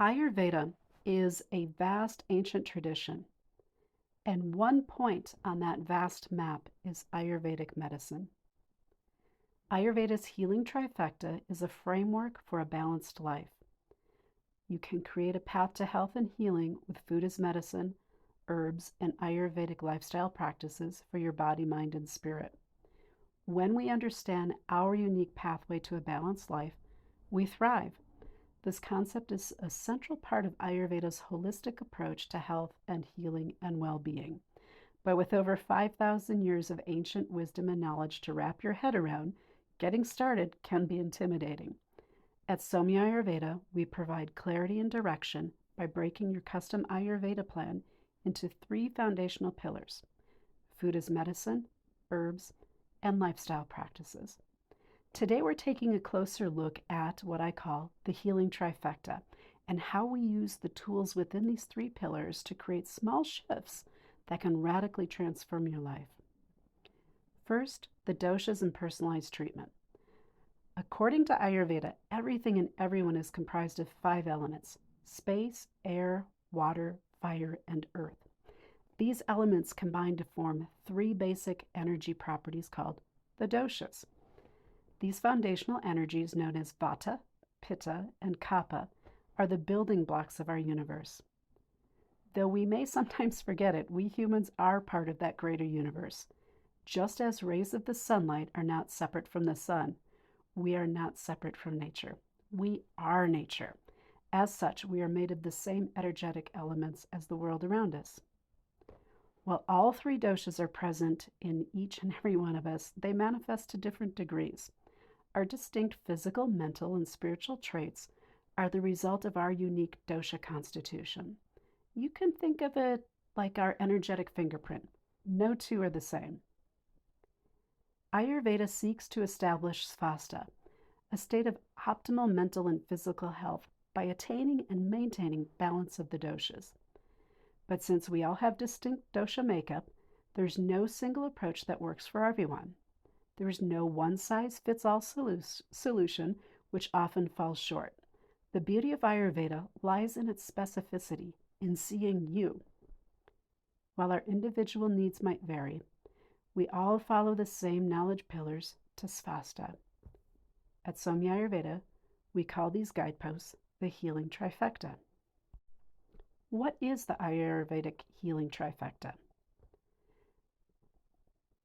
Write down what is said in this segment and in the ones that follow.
Ayurveda is a vast ancient tradition, and one point on that vast map is Ayurvedic medicine. Ayurveda's healing trifecta is a framework for a balanced life. You can create a path to health and healing with food as medicine, herbs, and Ayurvedic lifestyle practices for your body, mind, and spirit. When we understand our unique pathway to a balanced life, we thrive. This concept is a central part of Ayurveda's holistic approach to health and healing and well-being. But with over 5,000 years of ancient wisdom and knowledge to wrap your head around, getting started can be intimidating. At Saumya Ayurveda, we provide clarity and direction by breaking your custom Ayurveda plan into three foundational pillars: food as medicine, herbs, and lifestyle practices. Today, we're taking a closer look at what I call the healing trifecta and how we use the tools within these three pillars to create small shifts that can radically transform your life. First, the doshas and personalized treatment. According to Ayurveda, everything and everyone is comprised of 5 elements: space, air, water, fire, and earth. These elements combine to form 3 basic energy properties called the doshas. These foundational energies, known as Vata, Pitta, and Kapha, are the building blocks of our universe. Though we may sometimes forget it, we humans are part of that greater universe. Just as rays of the sunlight are not separate from the sun, we are not separate from nature. We are nature. As such, we are made of the same energetic elements as the world around us. While all 3 doshas are present in each and every one of us, they manifest to different degrees. Our distinct physical, mental, and spiritual traits are the result of our unique dosha constitution. You can think of it like our energetic fingerprint. No two are the same. Ayurveda seeks to establish svastha, a state of optimal mental and physical health, by attaining and maintaining balance of the doshas. But since we all have distinct dosha makeup, there's no single approach that works for everyone. There is no one-size-fits-all solution, which often falls short. The beauty of Ayurveda lies in its specificity, in seeing you. While our individual needs might vary, we all follow the same knowledge pillars to svastha. At Saumya Ayurveda, we call these guideposts the healing trifecta. What is the Ayurvedic healing trifecta?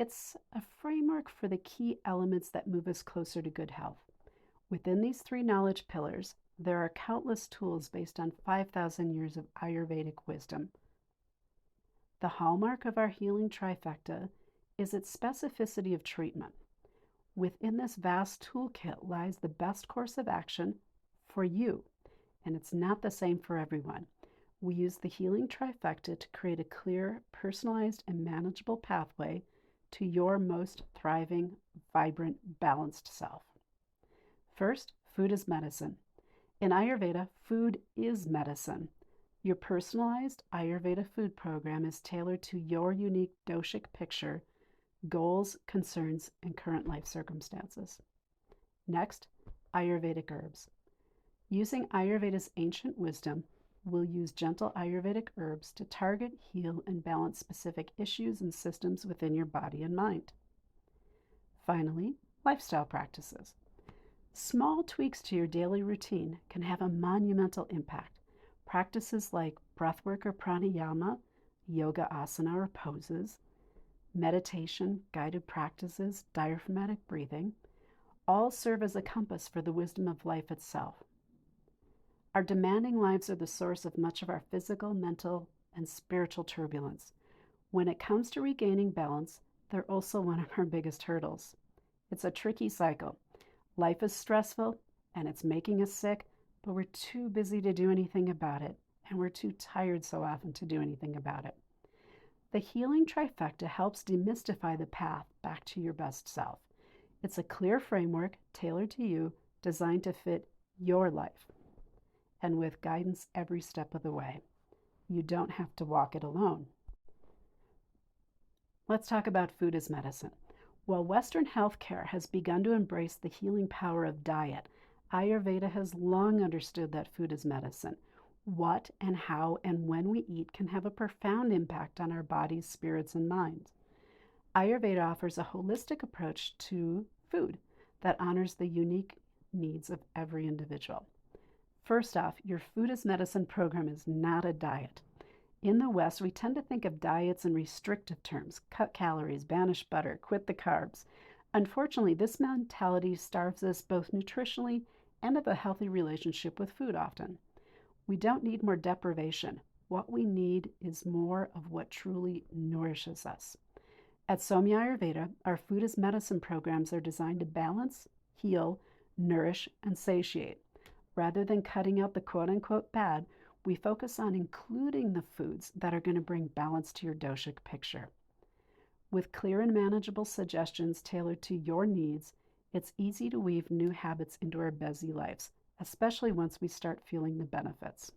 It's a framework for the key elements that move us closer to good health. Within these 3 knowledge pillars, there are countless tools based on 5,000 years of Ayurvedic wisdom. The hallmark of our healing trifecta is its specificity of treatment. Within this vast toolkit lies the best course of action for you, and it's not the same for everyone. We use the healing trifecta to create a clear, personalized, and manageable pathway to your most thriving, vibrant, balanced self. First, food is medicine. In Ayurveda, food is medicine. Your personalized Ayurveda food program is tailored to your unique doshic picture, goals, concerns, and current life circumstances. Next, Ayurvedic herbs. Using Ayurveda's ancient wisdom, we'll use gentle Ayurvedic herbs to target, heal, and balance specific issues and systems within your body and mind. Finally, lifestyle practices. Small tweaks to your daily routine can have a monumental impact. Practices like breathwork or pranayama, yoga asana or poses, meditation, guided practices, diaphragmatic breathing, all serve as a compass for the wisdom of life itself. Our demanding lives are the source of much of our physical, mental, and spiritual turbulence. When it comes to regaining balance, they're also one of our biggest hurdles. It's a tricky cycle. Life is stressful, and it's making us sick, but we're too busy to do anything about it, and we're too tired so often to do anything about it. The healing trifecta helps demystify the path back to your best self. It's a clear framework tailored to you, designed to fit your life, and with guidance every step of the way. You don't have to walk it alone. Let's talk about food as medicine. While Western healthcare has begun to embrace the healing power of diet, Ayurveda has long understood that food is medicine. What and how and when we eat can have a profound impact on our bodies, spirits, and minds. Ayurveda offers a holistic approach to food that honors the unique needs of every individual. First off, your food as medicine program is not a diet. In the West, we tend to think of diets in restrictive terms: cut calories, banish butter, quit the carbs. Unfortunately, this mentality starves us both nutritionally and of a healthy relationship with food often. We don't need more deprivation. What we need is more of what truly nourishes us. At Saumya Ayurveda, our food as medicine programs are designed to balance, heal, nourish, and satiate. Rather than cutting out the quote unquote bad, we focus on including the foods that are going to bring balance to your doshic picture. With clear and manageable suggestions tailored to your needs, it's easy to weave new habits into our busy lives, especially once we start feeling the benefits.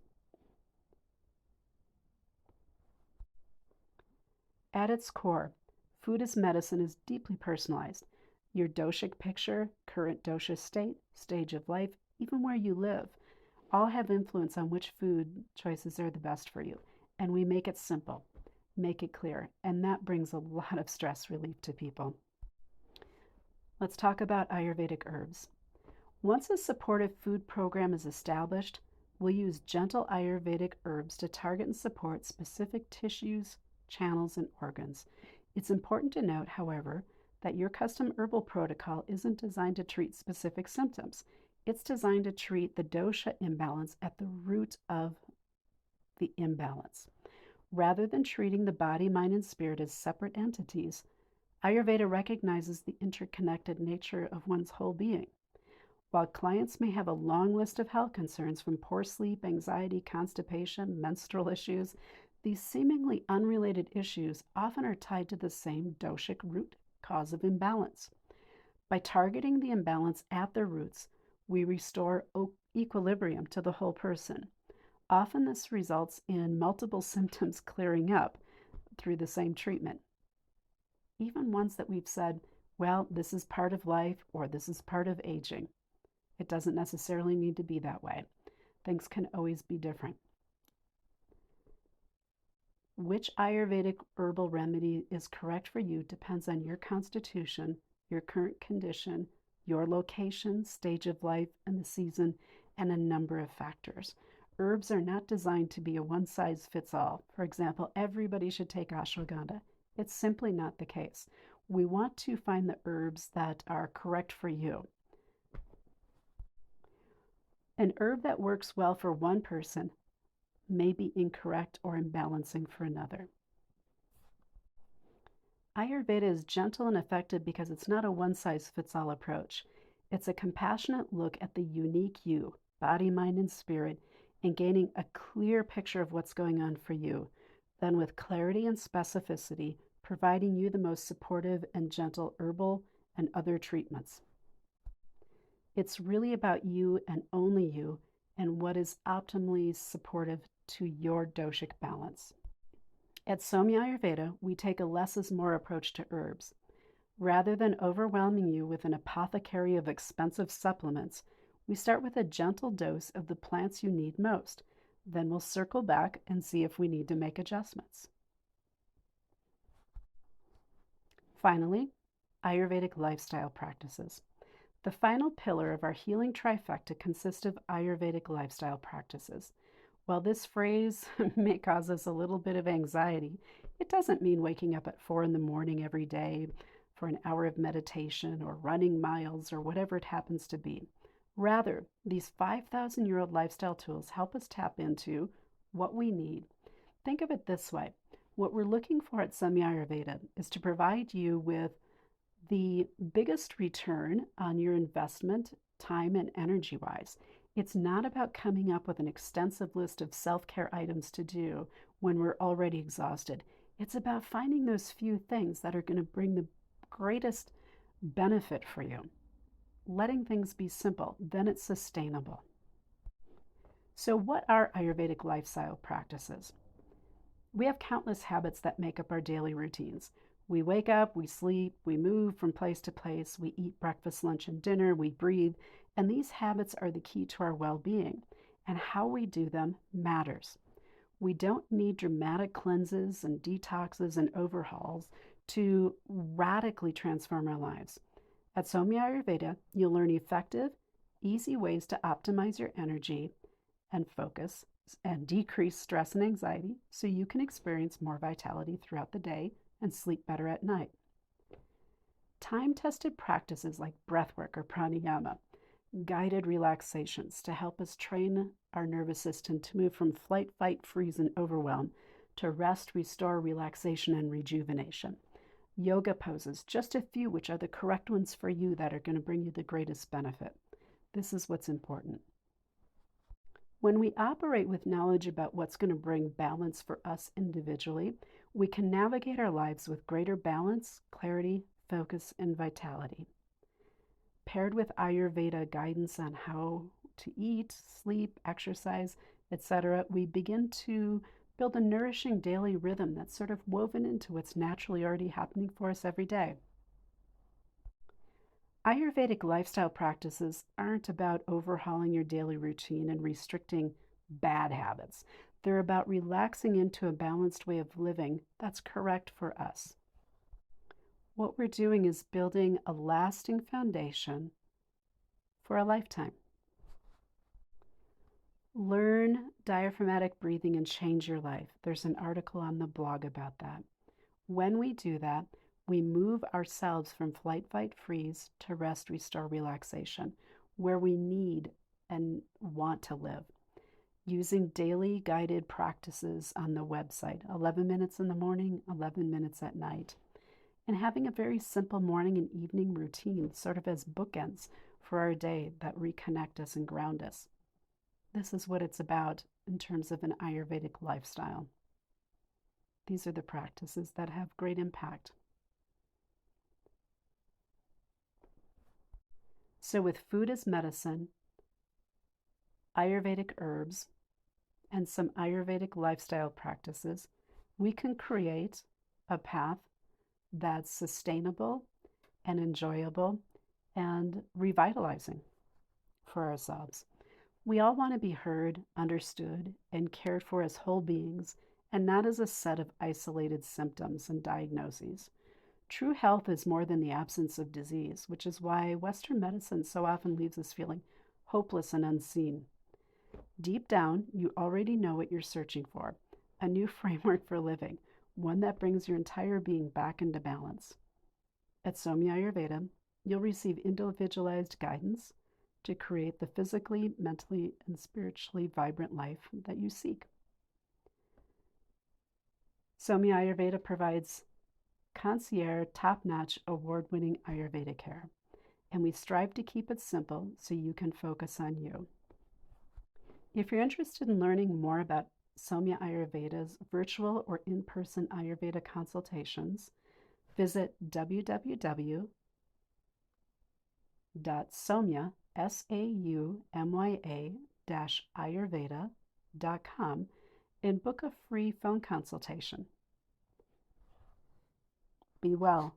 At its core, food as medicine is deeply personalized. Your doshic picture, current dosha state, stage of life, even where you live, all have influence on which food choices are the best for you. And we make it simple, make it clear, and that brings a lot of stress relief to people. Let's talk about Ayurvedic herbs. Once a supportive food program is established, we'll use gentle Ayurvedic herbs to target and support specific tissues, channels, and organs. It's important to note, however, that your custom herbal protocol isn't designed to treat specific symptoms. It's designed to treat the dosha imbalance at the root of the imbalance. Rather than treating the body, mind, and spirit as separate entities, Ayurveda recognizes the interconnected nature of one's whole being. While clients may have a long list of health concerns from poor sleep, anxiety, constipation, menstrual issues, these seemingly unrelated issues often are tied to the same doshic root cause of imbalance. By targeting the imbalance at the roots, we restore equilibrium to the whole person. Often this results in multiple symptoms clearing up through the same treatment. Even ones that we've said, well, this is part of life or this is part of aging. It doesn't necessarily need to be that way. Things can always be different. Which Ayurvedic herbal remedy is correct for you depends on your constitution, your current condition, your location, stage of life, and the season, and a number of factors. Herbs are not designed to be a one-size-fits-all. For example, everybody should take ashwagandha. It's simply not the case. We want to find the herbs that are correct for you. An herb that works well for one person may be incorrect or imbalancing for another. Ayurveda is gentle and effective because it's not a one-size-fits-all approach. It's a compassionate look at the unique you, body, mind, and spirit, and gaining a clear picture of what's going on for you. Then with clarity and specificity, providing you the most supportive and gentle herbal and other treatments. It's really about you and only you and what is optimally supportive to your doshic balance. At Saumya Ayurveda, we take a less is more approach to herbs. Rather than overwhelming you with an apothecary of expensive supplements, we start with a gentle dose of the plants you need most. Then we'll circle back and see if we need to make adjustments. Finally, Ayurvedic lifestyle practices. The final pillar of our healing trifecta consists of Ayurvedic lifestyle practices. While this phrase may cause us a little bit of anxiety, it doesn't mean waking up at 4 in the morning every day for an hour of meditation or running miles or whatever it happens to be. Rather, these 5,000-year-old lifestyle tools help us tap into what we need. Think of it this way. What we're looking for at Saumya Ayurveda is to provide you with the biggest return on your investment, time and energy-wise. It's not about coming up with an extensive list of self-care items to do when we're already exhausted. It's about finding those few things that are going to bring the greatest benefit for you. Letting things be simple, then it's sustainable. So what are Ayurvedic lifestyle practices? We have countless habits that make up our daily routines. We wake up, we sleep, we move from place to place, we eat breakfast, lunch, and dinner, we breathe, and these habits are the key to our well-being. and how we do them matters. We don't need dramatic cleanses and detoxes and overhauls to radically transform our lives. At Saumya Ayurveda, you'll learn effective, easy ways to optimize your energy and focus and decrease stress and anxiety so you can experience more vitality throughout the day and sleep better at night. Time-tested practices like breathwork or pranayama, guided relaxations to help us train our nervous system to move from flight, fight, freeze, and overwhelm to rest, restore, relaxation, and rejuvenation. Yoga poses, just a few which are the correct ones for you that are going to bring you the greatest benefit. This is what's important. When we operate with knowledge about what's going to bring balance for us individually, we can navigate our lives with greater balance, clarity, focus, and vitality. Paired with Ayurveda guidance on how to eat, sleep, exercise, etc., we begin to build a nourishing daily rhythm that's sort of woven into what's naturally already happening for us every day. Ayurvedic lifestyle practices aren't about overhauling your daily routine and restricting bad habits. They're about relaxing into a balanced way of living that's correct for us. What we're doing is building a lasting foundation for a lifetime. Learn diaphragmatic breathing and change your life. There's an article on the blog about that. When we do that, we move ourselves from flight, fight, freeze to rest, restore, relaxation, where we need and want to live. Using daily guided practices on the website, 11 minutes in the morning, 11 minutes at night. And having a very simple morning and evening routine, sort of as bookends for our day that reconnect us and ground us. This is what it's about in terms of an Ayurvedic lifestyle. These are the practices that have great impact. So with food as medicine, Ayurvedic herbs, and some Ayurvedic lifestyle practices, we can create a path that's sustainable and enjoyable and revitalizing for ourselves. We all want to be heard, understood, and cared for as whole beings, and not as a set of isolated symptoms and diagnoses. True health is more than the absence of disease, which is why Western medicine so often leaves us feeling hopeless and unseen. Deep down, you already know what you're searching for, a new framework for living, one that brings your entire being back into balance. At Saumya Ayurveda, you'll receive individualized guidance to create the physically, mentally, and spiritually vibrant life that you seek. Saumya Ayurveda provides concierge, top-notch, award-winning Ayurveda care, and we strive to keep it simple so you can focus on you. If you're interested in learning more about Saumya Ayurveda's virtual or in-person Ayurveda consultations, visit www.saumya, saumya-ayurveda.com and book a free phone consultation. Be well.